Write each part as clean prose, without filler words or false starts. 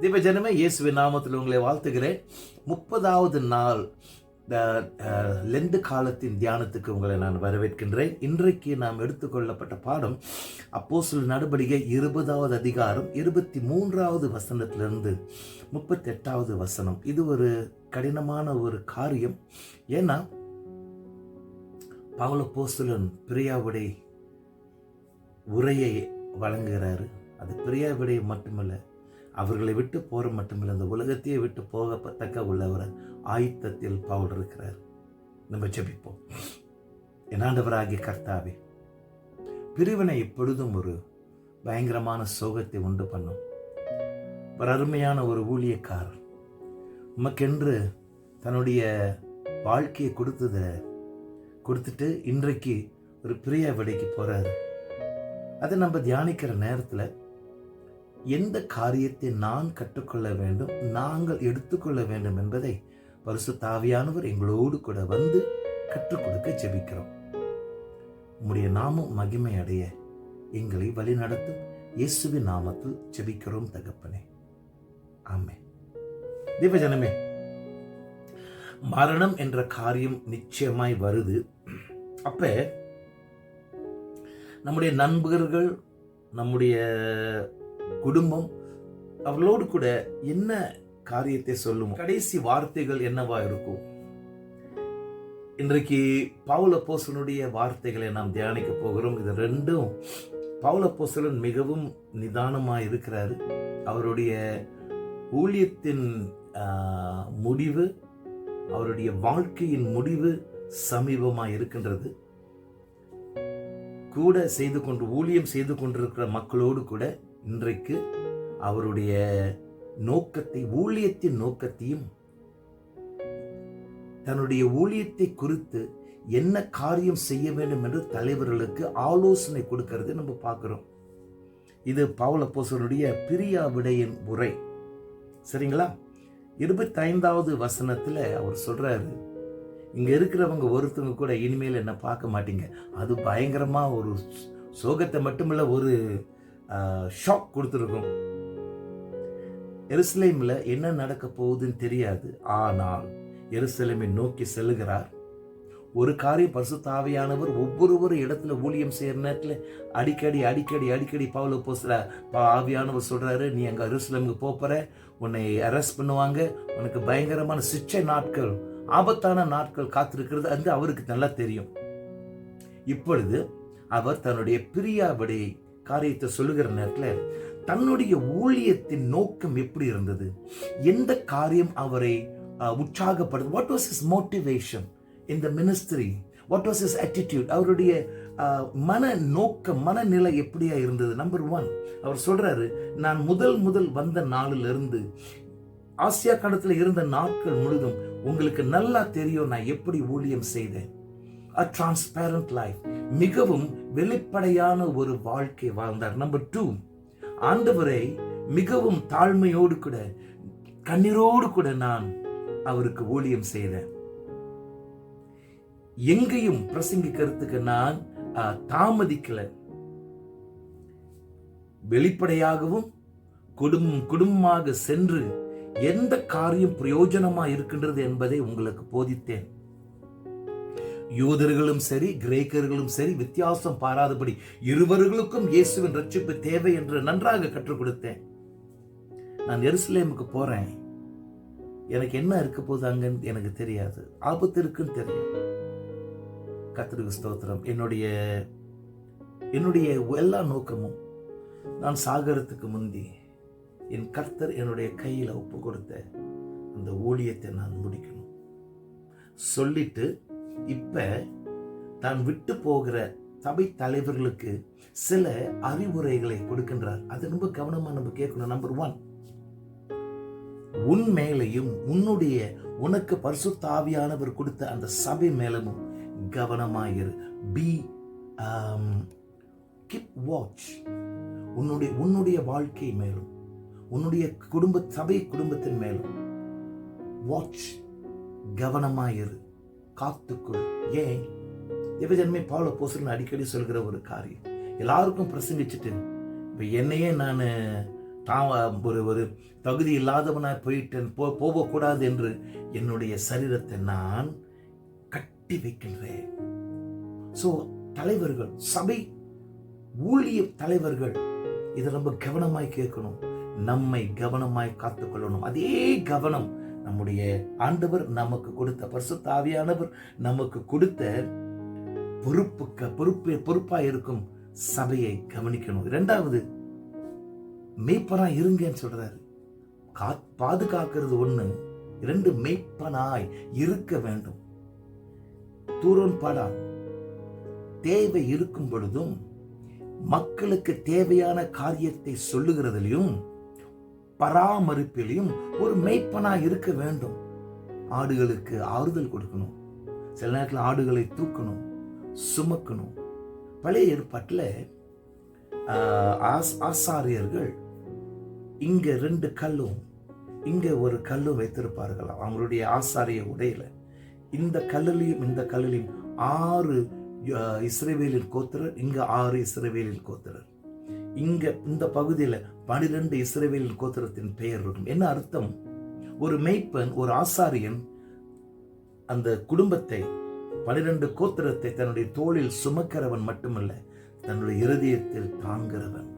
தேவஜனமே, இயேசுவின் நாமத்தில் உங்களை வாழ்த்துகிறேன். 30வது நாள் லெந்து காலத்தின் தியானத்துக்கு உங்களை நான் வரவேற்கின்றேன். இன்றைக்கு நாம் எடுத்துக்கொள்ளப்பட்ட பாடம் அப்போஸ்தலர் நடபடிகை 20வது அதிகாரம் 23வது வசனத்திலிருந்து 38வது வசனம். இது ஒரு கடினமான ஒரு காரியம். ஏன்னா பவுல் அப்போஸ்தலன் பிரியாவுடைய உரையை வழங்குகிறாரு. அது பிரியாவுடைய மட்டுமல்ல, அவர்களை விட்டு போற மட்டுமில்லை, அந்த உலகத்தையே விட்டு போகத்தக்க உள்ள ஒரு ஆயத்தத்தில் பவுல் இருக்கிறார். நம்ம ஜெபிப்போம். என் ஆண்டவராகிய கர்த்தாவே, பிரிவினை எப்பொழுதும் ஒரு பயங்கரமான சோகத்தை உண்டு பண்ணும். ஒரு அருமையான ஒரு ஊழியக்காரர் உமக்கென்று தன்னுடைய வாழ்க்கையை கொடுத்துட்டு இன்றைக்கு ஒரு பிரியா விடைக்கு போறாரு. அதை நம்ம தியானிக்கிற நேரத்தில் எந்த காரியத்தை நான் கற்றுக்கொள்ள வேண்டும், நாங்கள் எடுத்துக்கொள்ள வேண்டும் என்பதை பரிசுத்த ஆவியானவர் எங்களோடு கூட வந்து கற்றுக் கொடுக்க ஜெபிக்கிறோம். உம்முடைய நாமம் மகிமை அடைய எங்களை வழி நடத்தும் இயேசுவின் நாமத்தில் ஜெபிக்கிறோம் தகப்பனே, ஆமென். தேவஜனமே, மரணம் என்ற காரியம் நிச்சயமாய் வருது. அப்ப நம்முடைய நண்பர்கள், நம்முடைய குடும்பம், அவர்களோடு கூட என்ன காரியத்தை சொல்லும், கடைசி வார்த்தைகள் என்னவா இருக்கும்? இன்றைக்கு பவுல் அப்போஸ்தலனுடைய வார்த்தைகளை நாம் தியானிக்க போகிறோம். இது ரெண்டும் பவுல் அப்போஸ்தலன் மிகவும் நிதானமாக இருக்கிறாரு. அவருடைய ஊழியத்தின் முடிவு, அவருடைய வாழ்க்கையின் முடிவு சமீபமாக இருக்கின்றது. கூட ஊழியம் செய்து கொண்டிருக்கிற மக்களோடு கூட இன்றைக்கு அவருடைய நோக்கத்தை, ஊழியத்தின் நோக்கத்தையும், தன்னுடைய ஊழியத்தை குறித்து என்ன காரியம் செய்ய வேண்டும் என்று தலைவர்களுக்கு ஆலோசனை கொடுக்கிறது நம்ம பார்க்கிறோம். இது பவுல் அப்போஸ்தலனுடைய பிரியா விடையின் உரை. சரிங்களா? 25வது வசனத்துல அவர் சொல்றாரு, இங்க இருக்கிறவங்க ஒருத்தவங்க கூட இனிமேல் என்ன பார்க்க மாட்டீங்க. அது பயங்கரமா ஒரு சோகத்தை மட்டுமில்ல, ஒரு ஷாக் கொடுத்துருக்கும். எருசலேமில் என்ன நடக்க போகுதுன்னு தெரியாது. ஆனால் எருசலேமை நோக்கி செல்லுகிறார். ஒரு காரியம், பரிசுத்த ஆவியானவர் ஒவ்வொரு இடத்துல ஊழியம் செய்யற நேரத்தில் அடிக்கடி பவுல் அப்போஸ்தலர் ஆவியானவர் சொல்றாரு, நீ அங்க எருசலேமுக்கு போற, உன்னை அரெஸ்ட் பண்ணுவாங்க, உனக்கு பயங்கரமான சிக்ஷை நாட்கள், ஆபத்தான நாட்கள் காத்திருக்கிறது என்று அவருக்கு நல்லா தெரியும். இப்பொழுது அவர் தன்னுடைய பிரியாபடி காரியத்தை சொல்லுகிற நேரத்தில் தன்னுடைய ஊழியத்தின் நோக்கம் எப்படி இருந்தது, எந்த காரியம் அவரை உற்சாகப்படுது, what was his motivation in the ministry, what was his attitude, அவருடைய மனநிலை எப்படியா இருந்தது. நம்பர் 1, அவர் சொல்றாரு, நான் முதல் வந்த நாளிலிருந்து ஆசியா கண்டத்தில் இருந்த நாட்கள் முழுதும் உங்களுக்கு நல்லா தெரியும் நான் எப்படி ஊழியம் செய்தேன். A transparent life, மிகவும் வெளிப்படையான ஒரு வாழ்க்கை வாழ்ந்தார். நம்பர் 2, ஆண்டவரை மிகவும் தாழ்மையோடு கூட கண்ணீரோடு கூட நான் அவருக்கு ஊழியம் செய்தேன். எங்கேயும் பிரசங்கிக்கிறதுக்கு நான் தாமதிக்கல. வெளிப்படையாகவும் குடும்பமாக சென்று எந்த காரியம் பிரயோஜனமா இருக்கின்றது என்பதை உங்களுக்கு போதித்தேன். யூதர்களும் சரி, கிரேக்கர்களும் சரி, வித்தியாசம் பாராதபடி இருவர்களுக்கும் இயேசுவின் ரட்சிப்பு தேவை என்று நன்றாக கற்றுக் கொடுத்தேன். நான் எருசலேமுக்கு போறேன், எனக்கு என்ன இருக்க போது அங்கன்னு எனக்கு தெரியாது, ஆபத்து இருக்குன்னு தெரியும். கர்த்தருக்கு ஸ்தோத்திரம். என்னுடைய எல்லா நோக்கமும் நான் சாகரத்துக்கு முந்தி என் கர்த்தர் என்னுடைய கையில் ஒப்பு கொடுத்த அந்த ஊழியத்தை நான் முடிக்கணும் சொல்லிட்டு, இப்ப தான் விட்டு போகிற சபை தலைவர்களுக்கு சில அறிவுரைகளை கொடுக்கின்றார். அது ரொம்ப கவனமா நம்ம கேட்கணும். நம்பர் 1, உன் மேலையும் உனக்கு பரிசுத்த ஆவியானவர் கொடுத்த அந்த சபை மேலும் கவனமாயிரு. Keep watch. உன்னுடைய வாழ்க்கை மேலும், உன்னுடைய சபை குடும்பத்தின் மேலும் வாட்ச், கவனமாயிரு, காத்துக்குள். ஏன்? தேவஜனமே, பவுல் அப்போஸ்தலன் அடிக்கடி சொல்கிற ஒரு காரியம், எல்லாருக்கும் பிரசங்கிச்சுட்டு இப்ப என்னையே நான் ஒரு ஒரு தகுதி இல்லாதவனாய் போயிட்டேன், போகக்கூடாது என்று என்னுடைய சரீரத்தை நான் கட்டி வைக்கின்றேன். ஸோ தலைவர்கள், சபை ஊழிய தலைவர்கள் இதை ரொம்ப கவனமாய் கேட்கணும். நம்மை கவனமாய் காத்துக்கொள்ளணும். அதே கவனம் நம்முடைய ஆண்டவர் நமக்கு கொடுத்த, பரிசுத்த ஆவியானவர் நமக்கு கொடுத்த பொறுப்பாய் இருக்கும் சபையை கவனிக்கணும். இரண்டாவது, மேய்ப்பனா இருங்கன்னு சொல்றாரு. பாதுகாக்கிறது ஒண்ணு, இரண்டு, மேய்ப்பனாய் இருக்க வேண்டும். தூரோன் பாடான், தேவை இருக்கும் பொழுதும் மக்களுக்கு தேவையான காரியத்தை சொல்லுகிறதிலையும் பராமரிப்பிலையும் ஒரு மேய்ப்பனா இருக்க வேண்டும். ஆடுகளுக்கு ஆறுதல் கொடுக்கணும், சில நேரத்தில் ஆடுகளை தூக்கணும், சுமக்கணும். பழைய ஏற்பாட்டில் ஆசாரியர்கள் இங்க 2 கல்லும் இங்க ஒரு கல்லும் வைத்திருப்பார்களாம் அவங்களுடைய ஆசாரிய உடையில. இந்த கல்லிலையும் இந்த கல்லிலையும் 6 இஸ்ரவேலின் கோத்திரர், இங்க 6 இஸ்ரவேலின் கோத்திரர். இங்க இந்த பகுதியில 12 இஸ்ரவேலின் கோத்திரத்தின் பெயர் இருக்கும். என்ன அர்த்தம்? ஒரு மேய்ப்பன், ஒரு ஆசாரியன் அந்த குடும்பத்தை, 12 கோத்திரத்தை தன்னுடைய தோளில் சுமக்கிறவன் மட்டுமல்ல, தன்னுடைய இருதயத்தில் தாங்கிறவன்.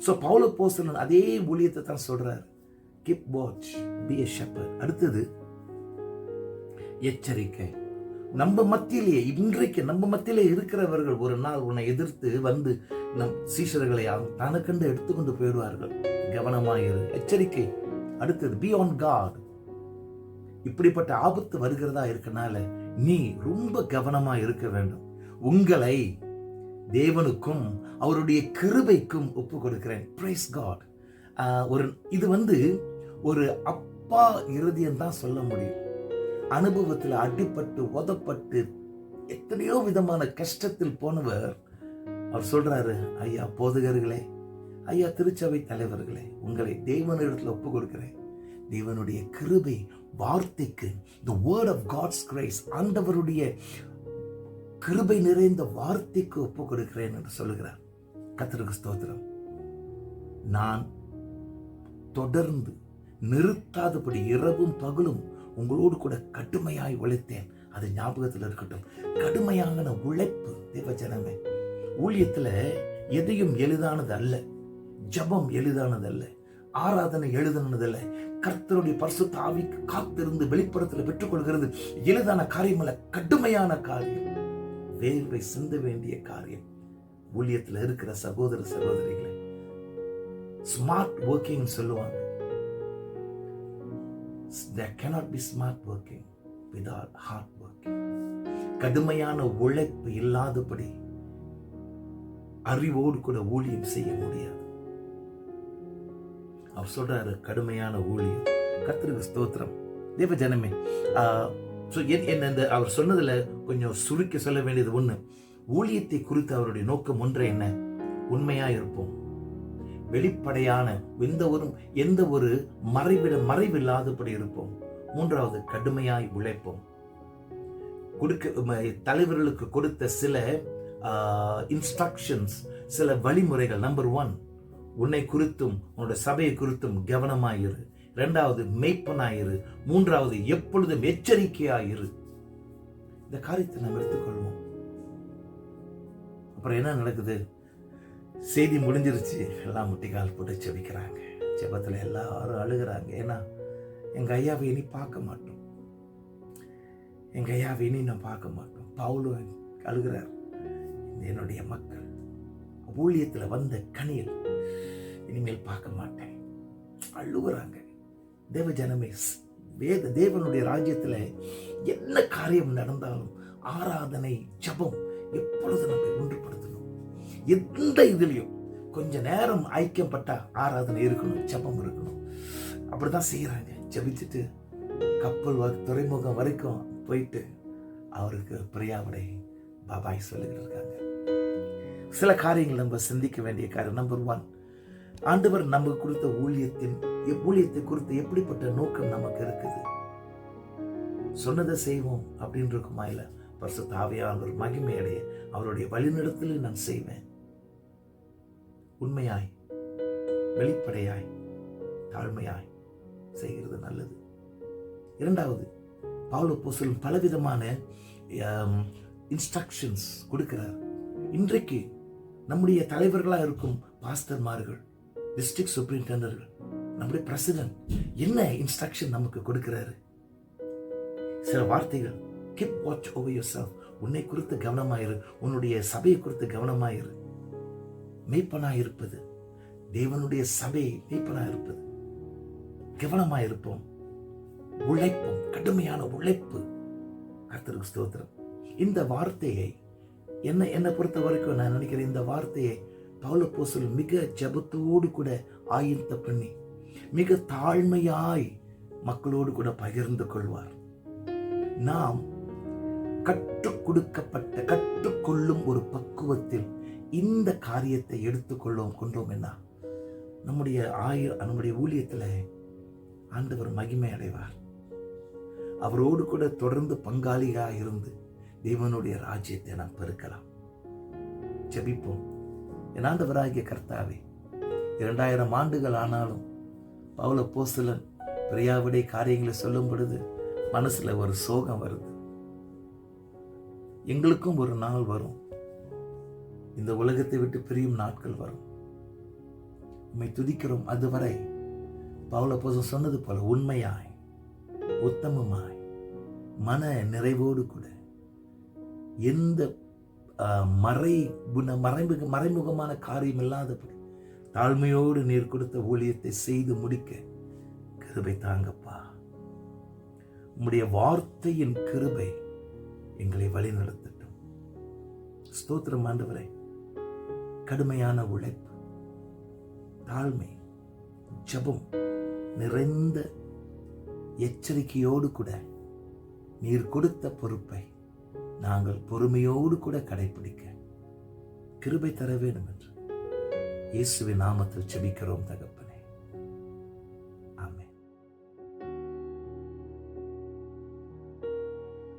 சோ பவுல் அப்போஸ்தலன் அதே ஊழியத்தை தான் சொல்றார். கீப் வாட்ச், பி எ ஷெப்பர்ட். அடுத்தது எச்சரிக்கை. நம்ம மத்தியிலேயே, இன்றைக்கு நம்ம மத்தியிலே இருக்கிறவர்கள் ஒரு நாள் உன்னை எதிர்த்து வந்து நம் சீஷர்களை தனக்கண்டு எடுத்துக்கொண்டு போயிடுவார்கள். கவனமாயிரு, எச்சரிக்கை. அடுத்தது பி ஆன் கார்ட். இப்படிப்பட்ட ஆபத்து வருகிறதா இருக்கனால நீ ரொம்ப கவனமா இருக்க வேண்டும். உங்களை தேவனுக்கும் அவருடைய கிருபைக்கும் ஒப்பு கொடுக்கிறேன். Praise God. இது ஒரு அப்பா இருதயம் தான் சொல்ல முடியும். அனுபவத்தில் அடிபட்டு உதப்பட்டு எத்தனையோ விதமான கஷ்டத்தில் போனவர் அவர் சொல்றாரு, ஐயா போதகர்களே, ஐயா திருச்சபை தலைவர்களே, உங்களை தேவனிடத்தில் ஒப்பு கொடுக்கிறேன். தேவனுடைய கிருபை வார்த்தைக்கு, the word of God's grace, ஆண்டவருடைய கிருபை நிறைந்த வார்த்தைக்கு ஒப்பு கொடுக்கிறேன் என்று சொல்லுகிறார். கர்த்தருக்கு ஸ்தோத்திரம். நான் தொடர்ந்து நிறுத்தாதபடி இரவும் பகலும் உங்களோடு கூட கடுமையாய் உழைத்தேன். அது ஞாபகத்தில் இருக்கட்டும். கடுமையான உழைப்பு. தேவ ஜனமே, ஊழியத்துல எதையும் எளிதானது அல்ல. ஜபம் எளிதானது அல்ல, ஆராதனை எளிதானது அல்ல. கர்த்தருடைய பரிசுத்த ஆவிக்கு காத்திருந்து வெளிப்படத்தில் பெற்றுக்கொள்கிறது எளிதான காரியம் அல்ல, கடுமையான காரியம், வேர்வை சிந்த வேண்டிய காரியம். ஊழியத்தில் இருக்கிற சகோதர சகோதரிகளை ஸ்மார்ட் ஒர்க்கிங் சொல்லுவாங்க. There cannot be smart working without hard working. கடுமையான உழைப்பு இல்லாதபடி அறிவோடு கூட ஊழியம் செய்ய முடியாது. அவர் சொல்றாரு, கடுமையான ஊழியம். கர்த்தருக்கு ஸ்தோத்திரம். தேவ ஜனமே, அவர் சொன்னதுல கொஞ்சம் சுருக்கி சொல்ல வேண்டியது ஒண்ணு, ஊழியத்தை குறித்து அவருடைய நோக்கம் ஒன்று என்ன? உண்மையா இருப்போம், வெளிப்படையான எந்த ஒரு மறைவில்லாதபடி இருப்போம். மூன்றாவது, கடுமையாய் உழைப்போம். தலைவர்களுக்கு கொடுத்த சில இன்ஸ்ட்ரக்ஷன்ஸ், சில வழிமுறைகள். நம்பர் 1, உன்னை குறித்தும் உன்னுடைய சபையை குறித்தும் கவனமாயிரு. 2வது, மெய்ப்பனாயிரு. 3வது, எப்பொழுதும் எச்சரிக்கையாயிரு. இந்த காரியத்தை நாம் எடுத்துக்கொள்வோம். அப்புறம் என்ன நடக்குது? செய்தி முடிஞ்சிருச்சு, எல்லாம் முட்டிக்கால் போட்டு செபிக்கிறாங்க. ஜெபத்தில் எல்லாரும் அழுகிறாங்க. ஏன்னா எங்க ஐயாவை இனி பார்க்க மாட்டோம், எங்க ஐயாவை இனி நான் பார்க்க மாட்டோம். பவுலும் அழுகிறார். என்னுடைய மக்கள் ஊழியத்தில் வந்த கனியில் இனிமேல் பார்க்க மாட்டேன், அழுகுறாங்க. தேவ ஜனமே, தேவனுடைய ராஜ்யத்தில் என்ன காரியம் நடந்தாலும் ஆராதனை, ஜபம் எப்பொழுது நம்மை ஒன்றுபடுத்தணும். எந்த இதுலையும் கொஞ்ச நேரம் ஐக்கியப்பட்ட ஆராதனை இருக்கணும், ஜபம் இருக்கணும். அப்படிதான் செய்யறாங்க. ஜபிச்சுட்டு கப்பல் துறைமுகம் வரைக்கும் போயிட்டு அவருக்கு பிரியாவுடை பாபாய் சொல்லிட்டு இருக்காங்க. சில காரியங்கள் நம்ம சிந்திக்க வேண்டிய காரியம். நம்பர் 1, ஆண்டவர் நமக்கு கொடுத்த ஊழியத்தை குறித்து எப்படிப்பட்ட நோக்கம் நமக்கு இருக்குது? சொன்னதை செய்வோம் அப்படின்னு இருக்குமா? இல்ல, பரிசுத்த ஆவியானவர் மகிமையடைய அவருடைய வழிநடத்தலில் நான் செய்வேன். உண்மையாய், வெளிப்படையாய் தாழ்மையாய் செய்கிறது நல்லது. இரண்டாவது, பவுல் அப்போஸ்தலன் பலவிதமான இன்ஸ்ட்ரக்ஷன்ஸ் கொடுக்கிறார். இன்றைக்கு நம்முடைய தலைவர்களாக இருக்கும் பாஸ்டர்மார்கள், டிஸ்ட்ரிக்ட் சூப்பரிண்டெண்டர்கள், நம்முடைய பிரசிடென்ட் என்ன இன்ஸ்ட்ரக்ஷன் நமக்கு கொடுக்கிறாரு? சில வார்த்தைகள், கீப் வாட்ச் ஓவர் யுவர்செல்ஃப், உன்னை குறித்து கவனமாயிரு, உன்னுடைய சபையை குறித்து கவனமாயிரு. மெய்ப்பனாயிருப்பது, தேவனுடைய சபையை மெய்ப்பனாயிருப்பது, கவனமாயிருப்போம். உழைப்போம், கடுமையான உழைப்பு. கர்த்தருக்கு ஸ்தோத்திரம். இந்த வார்த்தையை என்னை பொறுத்த வரைக்கும் நான் நினைக்கிறேன், இந்த வார்த்தையை பவுல் அப்போஸ்தலன் மிக ஜெபத்தோடு கூட ஆயத்த பண்ணி மிக தாழ்மையாய் மக்களோடு கூட பகிர்ந்து கொள்வார். நாம் கற்றுக்கொள்ளும் ஒரு பக்குவத்தில் இந்த காரியத்தை கொண்டோம் என்ன, நம்முடைய ஊழியத்தில் ஆண்டவர் மகிமை அடைவார். அவரோடு கூட தொடர்ந்து பங்காளியாக இருந்து தேவனுடைய ராஜ்யத்தை நாம் பெருக்கலாம். ஜெபிப்போம். என் ஆண்டவராகிய கர்த்தாவே, 2000 ஆண்டுகள் ஆனாலும் பவுல் அப்போஸ்தலன் பிரியாவிடை காரியங்களை சொல்லும் பொழுது மனசுல ஒரு சோகம் வருது. எங்களுக்கும் ஒரு நாள் வரும், இந்த உலகத்தை விட்டு பிரியும் நாட்கள் வரும். உம்மை துதிக்கிறோம். அதுவரை பவுல் அப்போஸ்தலன் சொன்னது போல உண்மையாய், உத்தமமாய், மன நிறைவோடு கூட எந்த மறைமுகமான காரியம் இல்லாதபடி தாழ்மையோடு நீர் கொடுத்த ஊழியத்தை செய்து முடிக்க கிருபை தாங்கப்பா. உம்முடைய வார்த்தையின் கிருபை எங்களை வழிநடத்தட்டும். ஸ்தோத்திரம் ஆண்டவரே. கடுமையான உழைப்பு, தாழ்மை, ஜெபம் நிறைந்த எச்சரிக்கையோடு கூட நீர் கொடுத்த பொறுப்பை நாங்கள் பொறுமையோடு கூட கடைபிடிக்க கிருபை தர வேண்டும் என்று இயேசுவின் நாமத்தில் ஜெபிக்கிறோம் தகப்பனே.